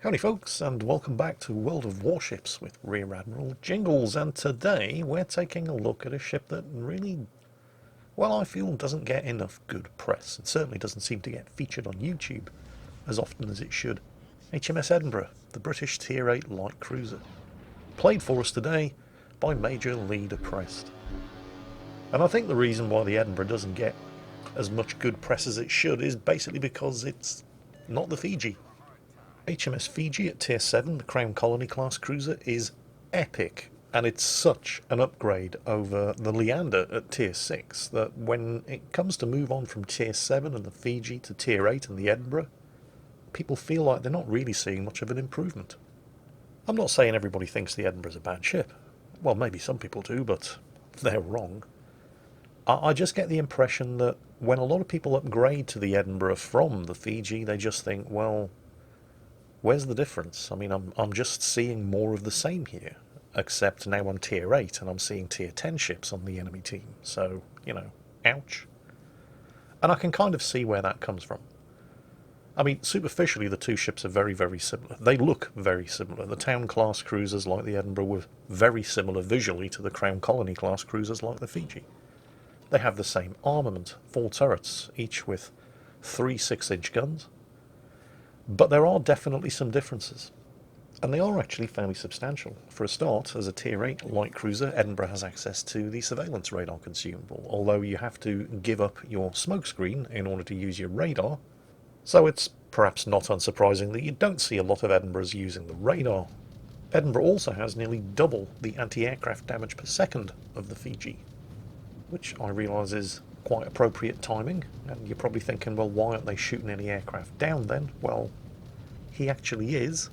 Howdy folks, and welcome back to World of Warships with Rear Admiral Jingles, and today we're taking a look at a ship that really, well, I feel doesn't get enough good press. It certainly doesn't seem to get featured on YouTube as often as it should. HMS Edinburgh, the British Tier 8 light cruiser. Played for us today by Major Lee Depressed. And I think the reason why the Edinburgh doesn't get as much good press as it should is basically because it's not the Fiji. HMS Fiji at Tier 7, the Crown Colony class cruiser, is epic, and it's such an upgrade over the Leander at Tier 6 that when it comes to move on from Tier 7 and the Fiji to Tier 8 and the Edinburgh, people feel like they're not really seeing much of an improvement. I'm not saying everybody thinks the Edinburgh's a bad ship. Well, maybe some people do, but they're wrong. I just get the impression that when a lot of people upgrade to the Edinburgh from the Fiji, they just think, well, where's the difference? I mean, I'm just seeing more of the same here, except now I'm Tier 8 and I'm seeing Tier 10 ships on the enemy team. So, ouch. And I can kind of see where that comes from. I mean, superficially, the two ships are very, very similar. They look very similar. The Town class cruisers like the Edinburgh were very similar visually to the Crown Colony class cruisers like the Fiji. They have the same armament, 4 turrets, each with 3 6-inch guns. But there are definitely some differences, and they are actually fairly substantial. For a start, as a Tier 8 light cruiser, Edinburgh has access to the surveillance radar consumable, although you have to give up your smokescreen in order to use your radar, so it's perhaps not unsurprising that you don't see a lot of Edinburghs using the radar. Edinburgh also has nearly double the anti-aircraft damage per second of the Fiji, which I realise is quite appropriate timing, and you're probably thinking, well, why aren't they shooting any aircraft down then? Well, he actually is,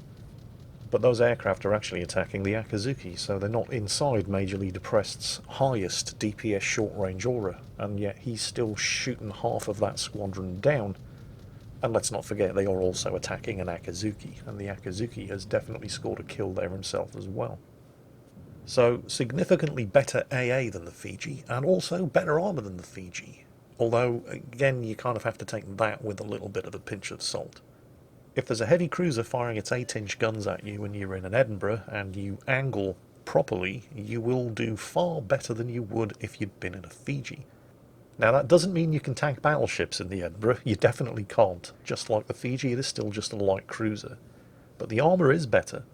but those aircraft are actually attacking the Akazuki, so they're not inside Major Lee Depressed's highest DPS short-range aura, and yet he's still shooting half of that squadron down. And let's not forget, they are also attacking an Akazuki, and the Akazuki has definitely scored a kill there himself as well. So, significantly better AA than the Fiji, and also better armour than the Fiji. Although, again, you kind of have to take that with a little bit of a pinch of salt. If there's a heavy cruiser firing its 8-inch guns at you and you're in an Edinburgh, and you angle properly, you will do far better than you would if you'd been in a Fiji. Now, that doesn't mean you can tank battleships in the Edinburgh. You definitely can't. Just like the Fiji, it is still just a light cruiser. But the armour is better,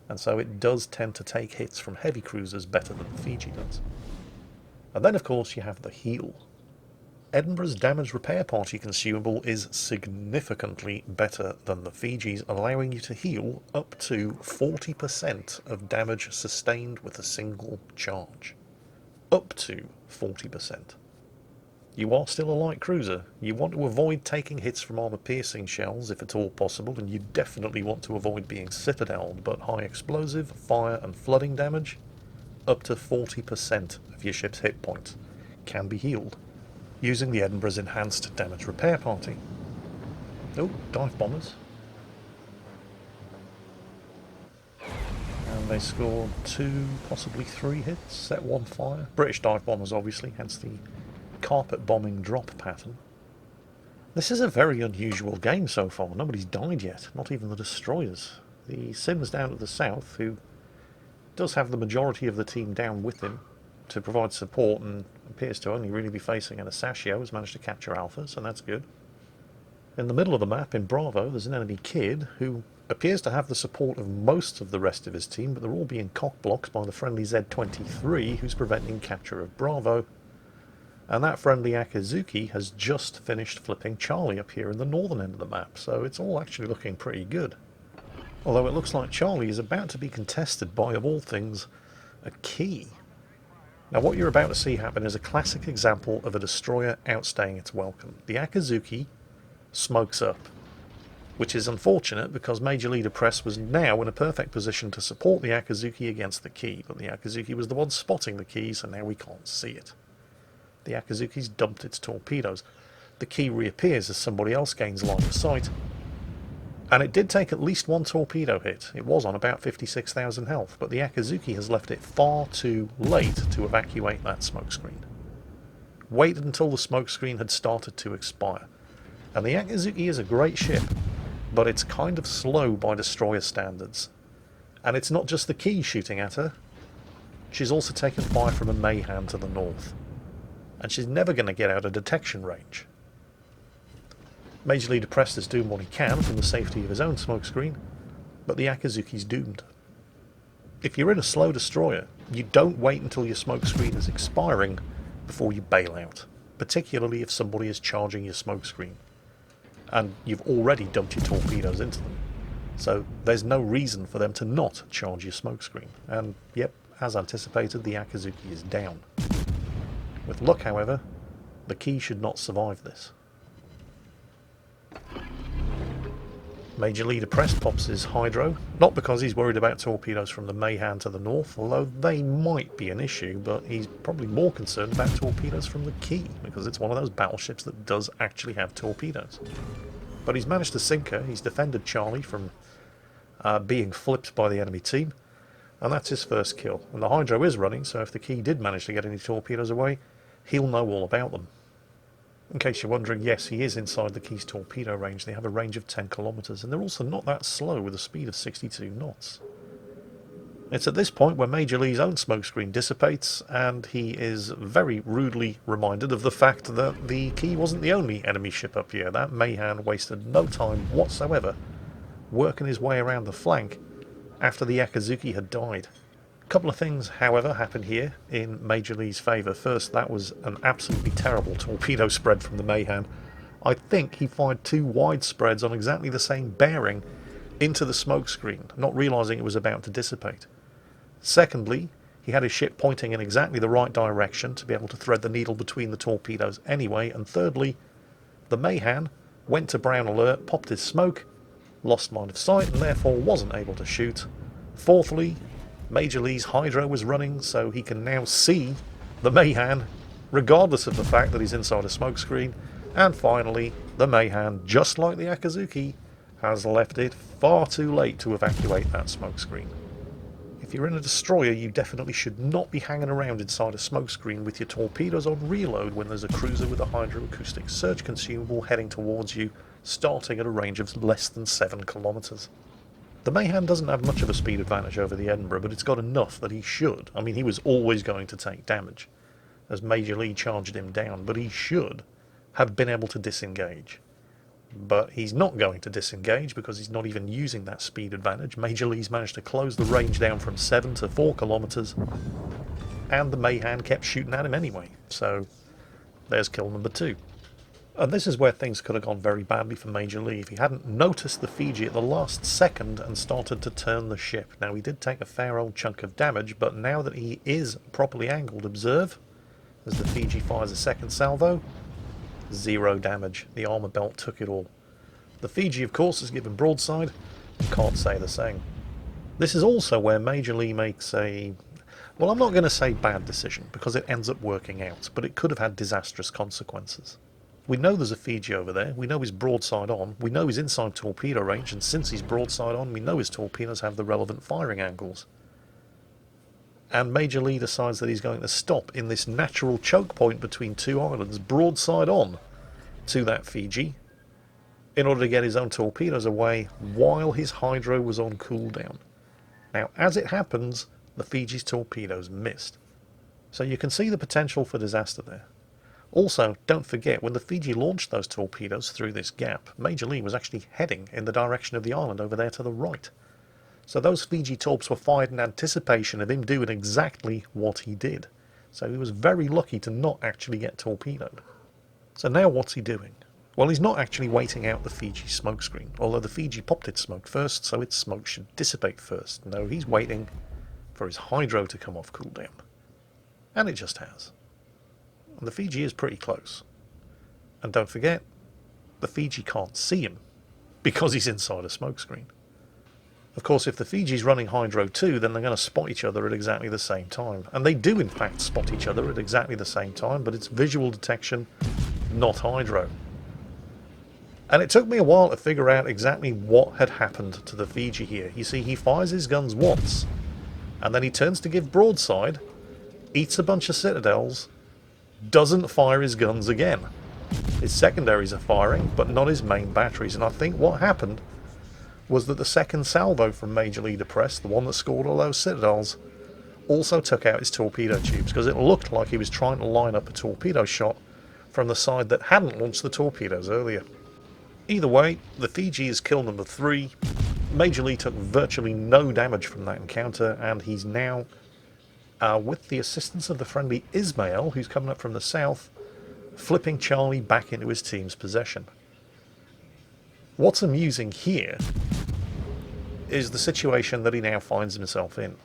and so it does tend to take hits from heavy cruisers better than the Fiji does. And then, of course, you have the heal. Edinburgh's damage repair party consumable is significantly better than the Fiji's, allowing you to heal up to 40% of damage sustained with a single charge. Up to 40%. You are still a light cruiser. You want to avoid taking hits from armor-piercing shells if at all possible, and you definitely want to avoid being citadeled, but high explosive, fire and flooding damage, up to 40% of your ship's hit points, can be healed, using the Edinburgh's enhanced damage repair party. Oh, dive bombers. And they scored 2, possibly 3 hits, set 1 fire. British dive bombers, obviously, hence the carpet bombing drop pattern. This is a very unusual game so far. Nobody's died yet, not even the destroyers. The Sims down to the south, who does have the majority of the team down with him to provide support and appears to only really be facing an Asashio, has managed to capture Alpha, so that's good. In the middle of the map, in Bravo, there's an enemy Kid, who appears to have the support of most of the rest of his team, but they're all being cock-blocked by the friendly Z-23, who's preventing capture of Bravo. And that friendly Akazuki has just finished flipping Charlie up here in the northern end of the map, so it's all actually looking pretty good. Although it looks like Charlie is about to be contested by, of all things, a key. Now what you're about to see happen is a classic example of a destroyer outstaying its welcome. The Akazuki smokes up, which is unfortunate because Major Lee Depressed was now in a perfect position to support the Akazuki against the key, but the Akazuki was the one spotting the key, so now we can't see it. The Akazuki's dumped its torpedoes. The key reappears as somebody else gains line of sight. And it did take at least 1 torpedo hit. It was on about 56,000 health, but the Akazuki has left it far too late to evacuate that smokescreen. Waited until the smokescreen had started to expire. And the Akazuki is a great ship, but it's kind of slow by destroyer standards. And it's not just the Key shooting at her. She's also taken fire from a Mayhan to the north. And she's never going to get out of detection range. Major Leader Prester's doing what he can from the safety of his own smokescreen, but the Akazuki's doomed. If you're in a slow destroyer, you don't wait until your smokescreen is expiring before you bail out, particularly if somebody is charging your smokescreen, and you've already dumped your torpedoes into them. So there's no reason for them to not charge your smokescreen. And yep, as anticipated, the Akazuki is down. With luck, however, the Key should not survive this. Major Leader Prest pops his hydro, not because he's worried about torpedoes from the Mayhan to the north, although they might be an issue, but he's probably more concerned about torpedoes from the Key, because it's one of those battleships that does actually have torpedoes. But he's managed to sink her. He's defended Charlie from being flipped by the enemy team, and that's his first kill. And the hydro is running, so if the Key did manage to get any torpedoes away, he'll know all about them. In case you're wondering, yes, he is inside the Key's torpedo range. They have a range of 10 kilometers, and they're also not that slow with a speed of 62 knots. It's at this point where Major Lee's own smokescreen dissipates, and he is very rudely reminded of the fact that the Key wasn't the only enemy ship up here. That Mayhan wasted no time whatsoever working his way around the flank after the Akazuki had died. A couple of things, however, happened here in Major Lee's favour. First, that was an absolutely terrible torpedo spread from the Mayhan. I think he fired 2 wide spreads on exactly the same bearing into the smokescreen, not realising it was about to dissipate. Secondly, he had his ship pointing in exactly the right direction to be able to thread the needle between the torpedoes anyway. And thirdly, the Mayhan went to brown alert, popped his smoke, lost line of sight, and therefore wasn't able to shoot. Fourthly, Major Lee's hydro was running, so he can now see the Mayhan, regardless of the fact that he's inside a smokescreen. And finally, the Mayhan, just like the Akazuki, has left it far too late to evacuate that smokescreen. If you're in a destroyer, you definitely should not be hanging around inside a smokescreen with your torpedoes on reload when there's a cruiser with a hydroacoustic surge consumable heading towards you, starting at a range of less than 7 kilometers. The Mayhan doesn't have much of a speed advantage over the Edinburgh, but it's got enough that he should. I mean, he was always going to take damage as Major Lee charged him down, but he should have been able to disengage. But he's not going to disengage because he's not even using that speed advantage. Major Lee's managed to close the range down from 7 to 4 kilometers, and the Mayhan kept shooting at him anyway. So there's kill number 2. And this is where things could have gone very badly for Major Lee if he hadn't noticed the Fiji at the last second and started to turn the ship. Now, he did take a fair old chunk of damage, but now that he is properly angled, observe, as the Fiji fires a second salvo, 0 damage. The armour belt took it all. The Fiji, of course, is given broadside. Can't say the same. This is also where Major Lee makes a, well, I'm not going to say bad decision, because it ends up working out, but it could have had disastrous consequences. We know there's a Fiji over there, we know he's broadside on, we know he's inside torpedo range, and since he's broadside on, we know his torpedoes have the relevant firing angles. And Major Lee decides that he's going to stop in this natural choke point between 2 islands, broadside on to that Fiji, in order to get his own torpedoes away while his hydro was on cooldown. Now, as it happens, the Fiji's torpedoes missed. So you can see the potential for disaster there. Also, don't forget, when the Fiji launched those torpedoes through this gap, Major Lee was actually heading in the direction of the island over there to the right. So those Fiji torps were fired in anticipation of him doing exactly what he did. So he was very lucky to not actually get torpedoed. So now what's he doing? Well, he's not actually waiting out the Fiji smokescreen, although the Fiji popped its smoke first, so its smoke should dissipate first. No, he's waiting for his hydro to come off cooldown. And it just has. And the Fiji is pretty close. And don't forget, the Fiji can't see him because he's inside a smokescreen. Of course, if the Fiji's running hydro too, then they're going to spot each other at exactly the same time. And they do, in fact, spot each other at exactly the same time, but it's visual detection, not hydro. And it took me a while to figure out exactly what had happened to the Fiji here. You see, he fires his guns once, and then he turns to give broadside, eats a bunch of citadels, doesn't fire his guns again. His secondaries are firing, but not his main batteries. And I think what happened was that the second salvo from Major Leader Press, the one that scored all those citadels, also took out his torpedo tubes, because it looked like he was trying to line up a torpedo shot from the side that hadn't launched the torpedoes earlier. Either way, the Fiji is kill number 3. Major Lee took virtually no damage from that encounter, and he's now, with the assistance of the friendly Ismail, who's coming up from the south, flipping Charlie back into his team's possession. What's amusing here is the situation that he now finds himself in.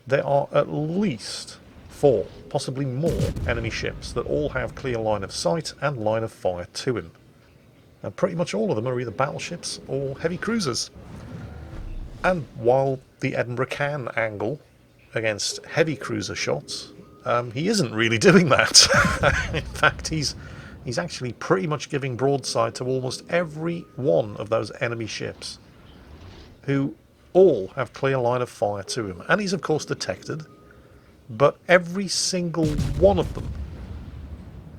There are at least 4, possibly more, enemy ships that all have clear line of sight and line of fire to him. And pretty much all of them are either battleships or heavy cruisers. And while the Edinburgh can angle against heavy cruiser shots, he isn't really doing that. In fact, he's actually pretty much giving broadside to almost every one of those enemy ships, who all have clear line of fire to him. And he's of course detected, but every single one of them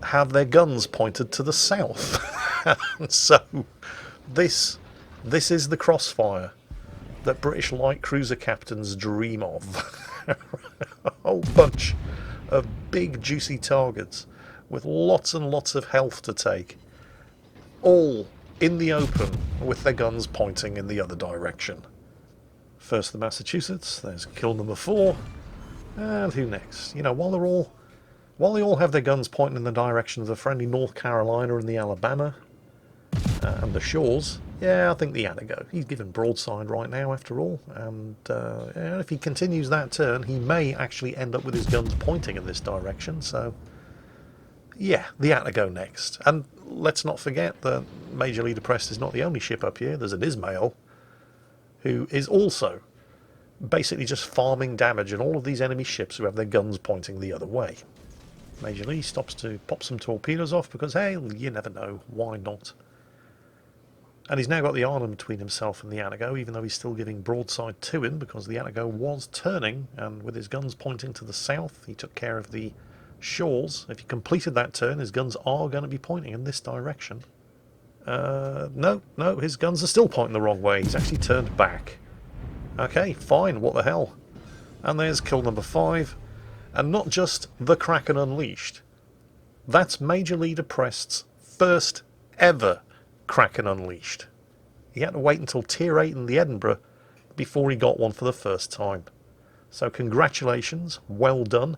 have their guns pointed to the south. And so this is the crossfire that British light cruiser captains dream of. A whole bunch of big juicy targets with lots and lots of health to take, all in the open with their guns pointing in the other direction. First the Massachusetts, there's kill number 4, and who next? You know, while they all have their guns pointing in the direction of the friendly North Carolina and the Alabama and the shores, yeah, I think the Anago. He's given broadside right now, after all, and if he continues that turn, he may actually end up with his guns pointing in this direction. So, yeah, the Anago next. And let's not forget that Major Leader Press is not the only ship up here. There's an Ismail, who is also basically just farming damage on all of these enemy ships who have their guns pointing the other way. Major Lee stops to pop some torpedoes off because, hey, you never know, why not? And he's now got the Arnhem between himself and the Anago, even though he's still giving broadside to him, because the Anago was turning, and with his guns pointing to the south, he took care of the shores. If he completed that turn, his guns are going to be pointing in this direction. No, his guns are still pointing the wrong way. He's actually turned back. Okay, fine, what the hell? And there's kill number 5. And not just the Kraken Unleashed. That's Major Leader Prest's first ever Kraken Unleashed. He had to wait until Tier 8 in the Edinburgh before he got one for the first time. So congratulations, well done.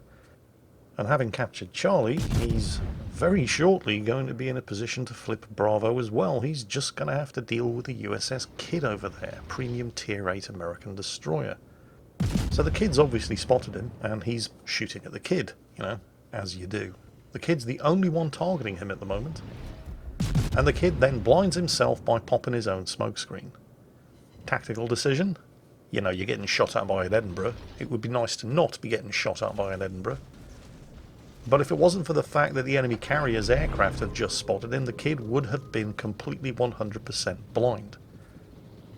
And having captured Charlie, he's very shortly going to be in a position to flip Bravo as well. He's just going to have to deal with the USS Kidd over there, premium Tier 8 American destroyer. So the Kidd's obviously spotted him, and he's shooting at the Kidd, you know, as you do. The Kidd's the only one targeting him at the moment. And the Kidd then blinds himself by popping his own smokescreen. Tactical decision? You know, you're getting shot at by an Edinburgh. It would be nice to not be getting shot at by an Edinburgh. But if it wasn't for the fact that the enemy carrier's aircraft had just spotted him, the Kidd would have been completely 100% blind.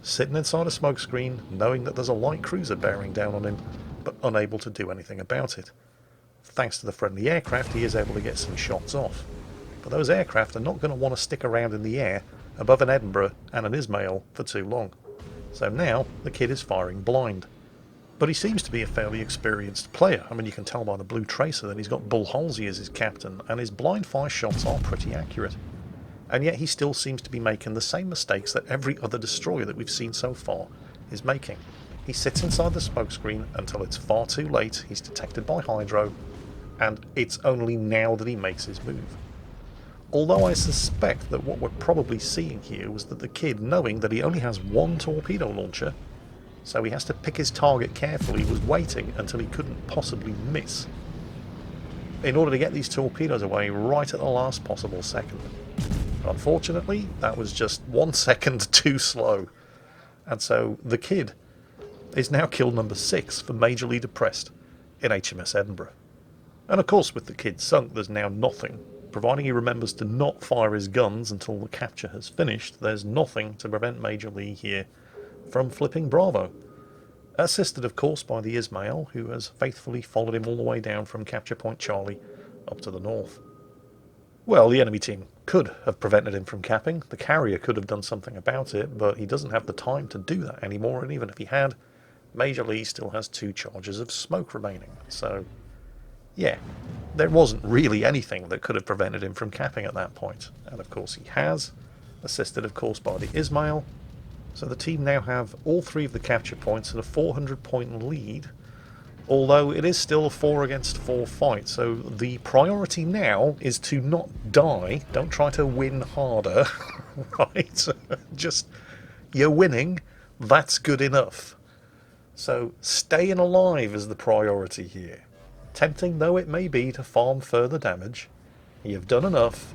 Sitting inside a smokescreen, knowing that there's a light cruiser bearing down on him, but unable to do anything about it. Thanks to the friendly aircraft, he is able to get some shots off. But those aircraft are not going to want to stick around in the air above an Edinburgh and an Ismail for too long. So now, the Kidd is firing blind. But he seems to be a fairly experienced player. I mean, you can tell by the blue tracer that he's got Bull Halsey as his captain, and his blind fire shots are pretty accurate. And yet he still seems to be making the same mistakes that every other destroyer that we've seen so far is making. He sits inside the smokescreen until it's far too late, he's detected by hydro, and it's only now that he makes his move. Although I suspect that what we're probably seeing here was that the Kidd, knowing that he only has one torpedo launcher, so he has to pick his target carefully, was waiting until he couldn't possibly miss, in order to get these torpedoes away right at the last possible second. Unfortunately, that was just 1 second too slow, and so the Kidd is now kill number 6 for Major Leader Prest in HMS Edinburgh. And of course, with the Kidd sunk, there's now nothing. Providing he remembers to not fire his guns until the capture has finished, there's nothing to prevent Major Lee here from flipping Bravo. Assisted, of course, by the Ismail, who has faithfully followed him all the way down from Capture Point Charlie up to the north. Well, the enemy team could have prevented him from capping. The carrier could have done something about it, but he doesn't have the time to do that anymore, and even if he had, Major Lee still has 2 charges of smoke remaining. So, yeah, there wasn't really anything that could have prevented him from capping at that point. And of course he has, assisted of course by the Ismail. So the team now have all 3 of the capture points and a 400-point lead, although it is still a 4 against 4 fight. So the priority now is to not die. Don't try to win harder, right? Just, you're winning, that's good enough. So staying alive is the priority here. Tempting though it may be to farm further damage, you've done enough.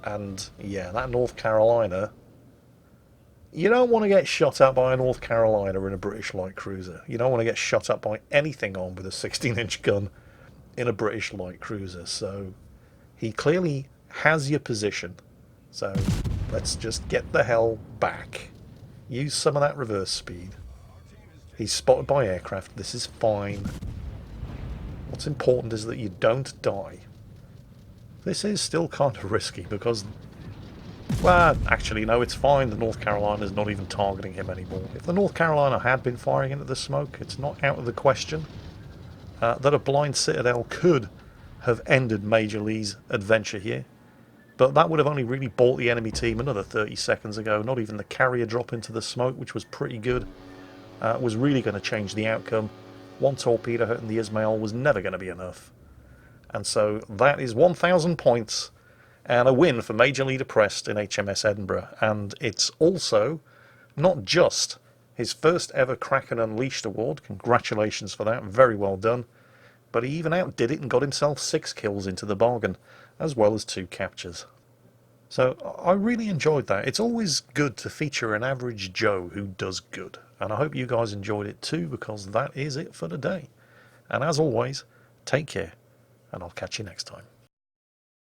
And yeah, that North Carolina, you don't want to get shot at by a North Carolina in a British light cruiser. You don't want to get shot at by anything on with a 16-inch gun in a British light cruiser. So he clearly has your position. So let's just get the hell back. Use some of that reverse speed. He's spotted by aircraft. This is fine. What's important is that you don't die. This is still kind of risky because, well, actually no, it's fine. The North Carolina's not even targeting him anymore. If the North Carolina had been firing into the smoke, it's not out of the question that a blind citadel could have ended Major Lee's adventure here. But that would have only really bought the enemy team another 30 seconds ago. Not even the carrier drop into the smoke, which was pretty good, was really going to change the outcome. 1 torpedo hitting the Ismail was never going to be enough. And so that is 1,000 points and a win for Major Lee Depressed in HMS Edinburgh. And it's also not just his first ever Kraken Unleashed award. Congratulations for that. Very well done. But he even outdid it and got himself 6 kills into the bargain, as well as 2 captures. So I really enjoyed that. It's always good to feature an average Joe who does good. And I hope you guys enjoyed it too, because that is it for today. And as always, take care, and I'll catch you next time.